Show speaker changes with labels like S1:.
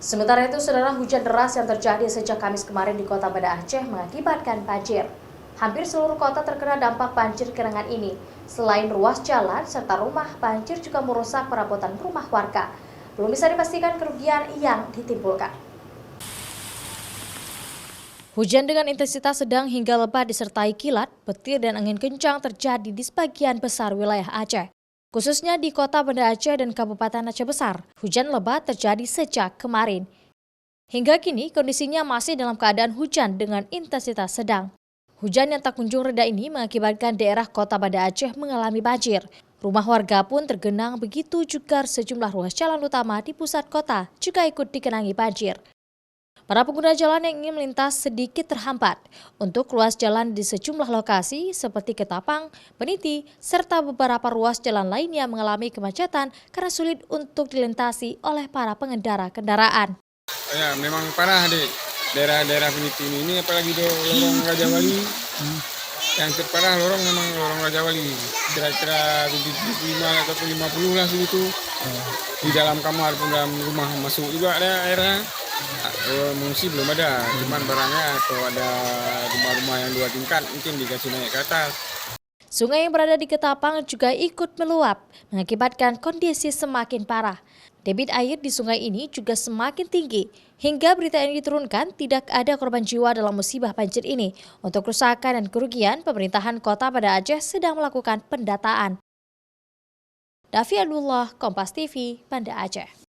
S1: Sementara itu, saudara, hujan deras yang terjadi sejak Kamis kemarin di Kota Banda Aceh mengakibatkan banjir. Hampir seluruh kota terkena dampak banjir genangan ini. Selain ruas jalan serta rumah, banjir juga merusak perabotan rumah warga. Belum bisa dipastikan kerugian yang ditimbulkan. Hujan dengan intensitas sedang hingga lebat disertai kilat, petir dan angin kencang terjadi di sebagian besar wilayah Aceh. Khususnya di Kota Banda Aceh dan Kabupaten Aceh Besar, hujan lebat terjadi sejak kemarin. Hingga kini kondisinya masih dalam keadaan hujan dengan intensitas sedang. Hujan yang tak kunjung reda ini mengakibatkan daerah Kota Banda Aceh mengalami banjir. Rumah warga pun tergenang, begitu juga sejumlah ruas jalan utama di pusat kota juga ikut digenangi banjir. Para pengguna jalan yang ingin melintas sedikit terhambat untuk ruas jalan di sejumlah lokasi seperti Ketapang, Peniti, serta beberapa ruas jalan lainnya mengalami kemacetan karena sulit untuk dilintasi oleh para pengendara kendaraan.
S2: Ya, memang parah di daerah-daerah Peniti ini apalagi di lorong Raja Wali. Yang terparah memang lorong Raja Wali. Kira-kira 75 atau 50 lah segitu. Di dalam kamar pun dalam rumah masuk juga ada airnya. Mengungsi belum ada, cuman barangnya atau ada rumah-rumah yang 2 tingkat mungkin dikasih naik ke atas.
S1: Sungai yang berada di Ketapang juga ikut meluap, mengakibatkan kondisi semakin parah. Debit air di sungai ini juga semakin tinggi. Hingga berita ini diturunkan, tidak ada korban jiwa dalam musibah banjir ini. Untuk kerusakan dan kerugian, pemerintahan Kota Banda Aceh sedang melakukan pendataan. Davi Abdullah, Kompas TV, Banda Aceh.